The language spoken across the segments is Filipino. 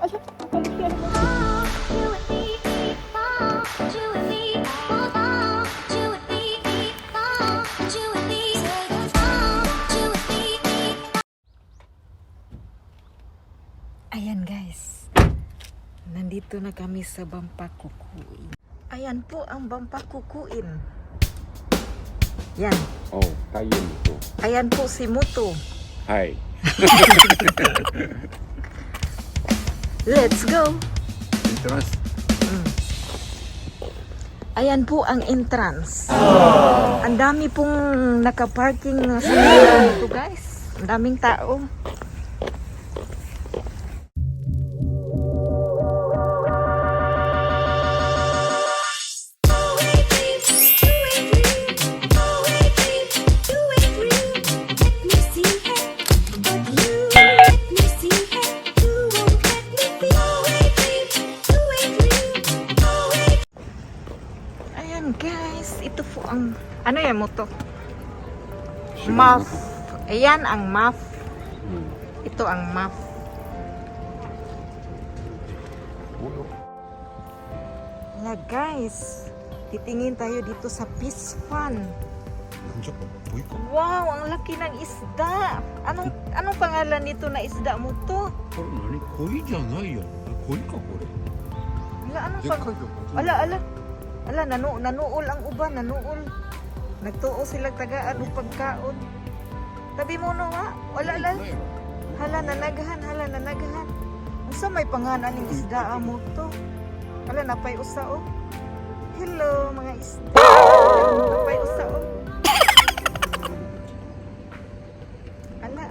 Ayan guys, nandito na kami sa Bampakukuin. Ayan po ang Bampakukuin. Yan. Oh, tayo nito. Ayan po si Muto. Hi. Let's go! Entrance. Ayan po ang entrance. Ang dami pong nakaparking na sa dito guys. Ang daming tao. Guys, ito po ang ano yan mo to? Muff. Ayan ang muff. Ito ang muff. Na guys, titingin tayo dito sa Fish Fun. Wow, ang laki ng isda. Anong pangalan nito na isda mo to? Ala, nanuol ang uban, nanuol. Nagtuo sila tagaan ng pagkaon. Tabi mo no nga, wala. Hala, nanagahan. Asa may pangalan ng isda mo to? Ala, napay usa oh. Hello, mga isda. Napay usa oh. Ala.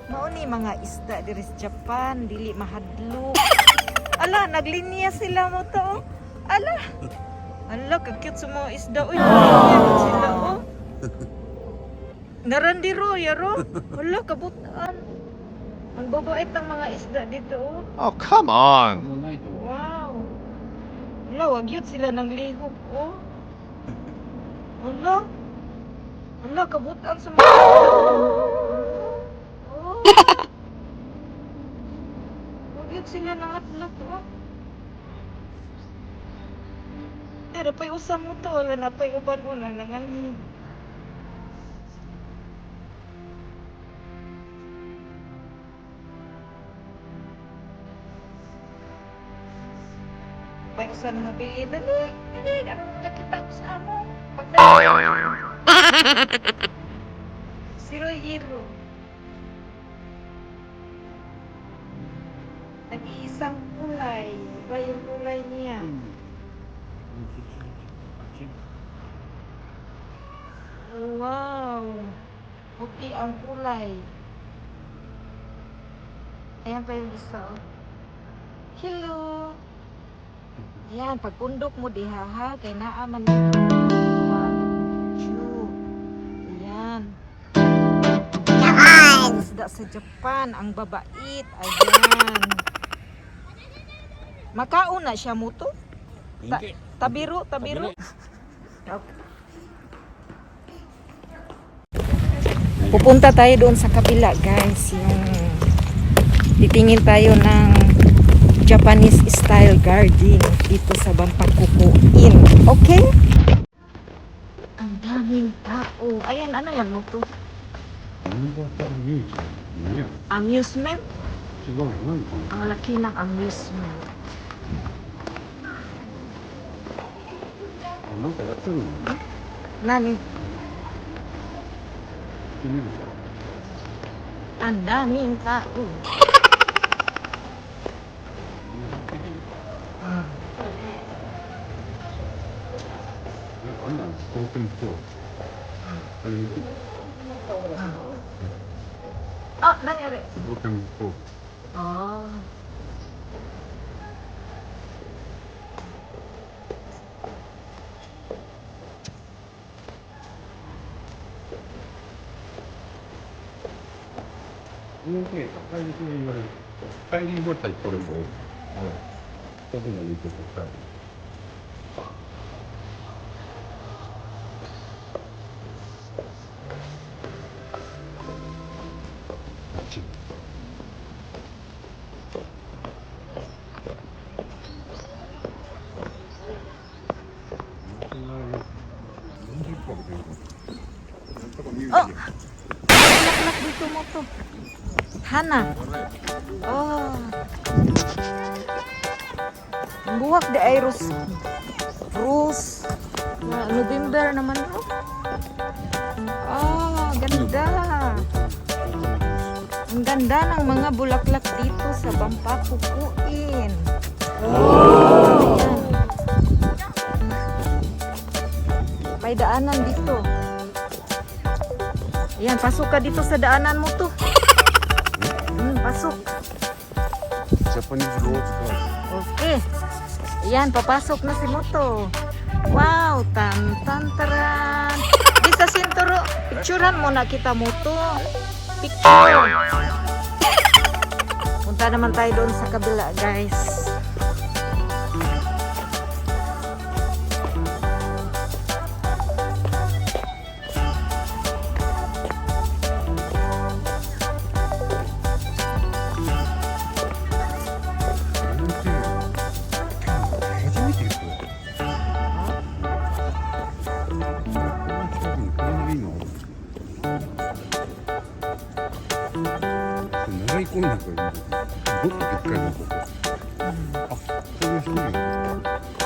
Mauni mga isda diri sa Japan, dili mahadlok. Ala, naglinya sila mo to oh. Ala! Ala, kakit sa mga isda. Uy, nakakit sila, oh. Narandiro, yaro. Ala, kabutaan. Ang babait ng mga isda dito, oh. Oh, come on! Wow. Ala, wag yun sila ng lihok, oh. Ala. Ala, kabutaan sa mga isda. Oh. Wag yun sila ng atlak, oh. Napay usam mo to, wala napay uban mo na nanganin. Napay usam mo, dali, ano nakita ko sa amo? Zero hero. Nag-iisang kulay. Iba yung kulay niya. Wow! Puti ang kulay. Ayan pa yung isa. Oh. Hello! Ayan, pagpundok mo diha ha, kay naaman mo. Ayan. Isda sa Japan, ang babait. Ayan. Makauna siya mo to? Tabiro. Okay. Pupunta tayo doon sa kabila guys, yung titingin tayo ng Japanese style garden dito sa Bampakukuin. Okay? Ang daming tao. Ayan, ano yan mo to? Amusement? Ang laki ng amusement. Nani? Ang daming tao. Nangyari? Oh.帰りもたいこれも。そういうのいいとこさ。Hana. Oh. Ang buwak di ay Rose. November naman to. Oh, ganda. Ang ganda ng mga bulaklak dito sa Bampapukuin. Oh. Ayan. May daanan dito. Ayan, pasok ka dito sa daanan mo to. Pasok. Japanese rose garden. Okay. Ayan, papasok na si Moto. Wow, taran. Di sa sinturo, picturean mo na kita Moto. Picture. Punta naman tayo doon sa kabila, guys.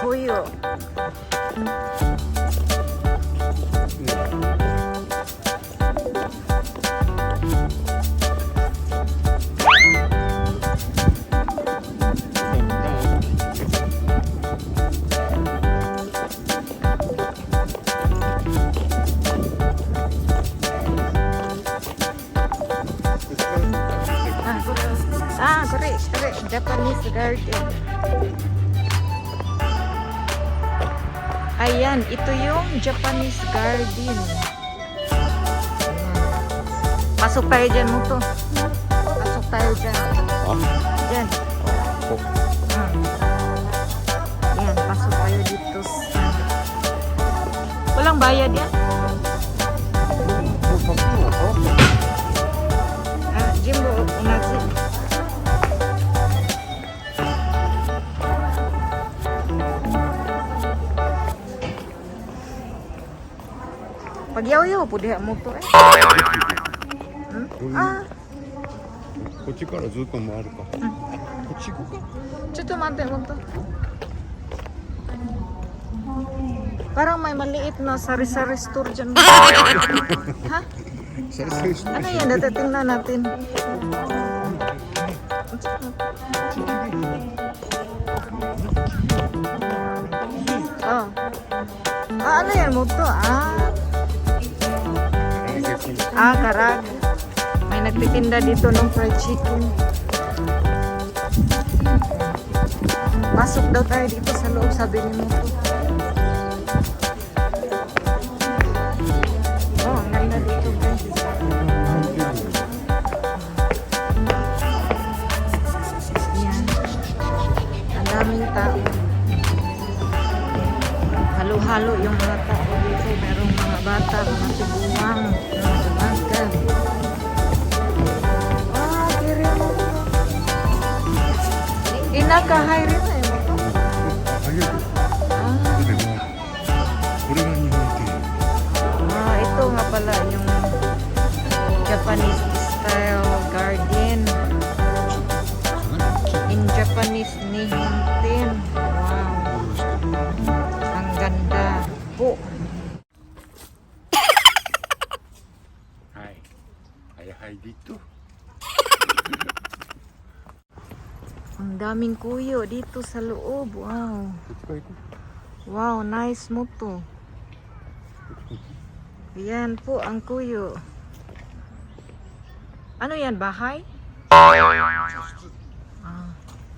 Kuyo. Correct. Japanese garden. Ayan, ito yung Japanese garden. Pasok tayo dyan mo to. Pasok tayo dyan. Dyan. Ayan, pasok tayo dito sa... Walang bayad yan? Jimbo, unazi. Pagyaw-yaw po diha mo to eh. こっちからずっと回るか。こっち行こうか。 ちょっと待ってもと. Parang may maliit na sari-sari store dyan. Ha? Ano yan? Tingnan natin. Oh. Ano yan mo to? Karag. May nagtitinda dito ng fried chicken. Pasok daw tayo dito sa loob, sabi ni mo to. Oh, ang ganda dito, guys. Yan. Ang daming tao. Halo-halo yung mga tao dito. Merong mga bata, mga tiguang, mga umaga. Kiri mo to. Inakahay rin na mo to. Ito nga pala yung Japanese style garden. In Japanese Nihonten. Wow. Ang ganda po. Hay dito. Ang daming kuyo dito sa loob. Wow. Wow, nice mo to. Yan po ang kuyo. Ano yan, bahay?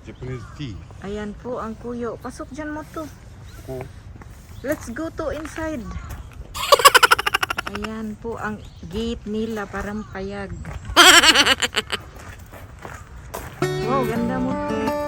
Japanese tea. Ayan po ang kuyo. Pasok dyan mo to. Let's go to inside. Ayan po ang gate nila, parang payag. Wow, ganda mo to.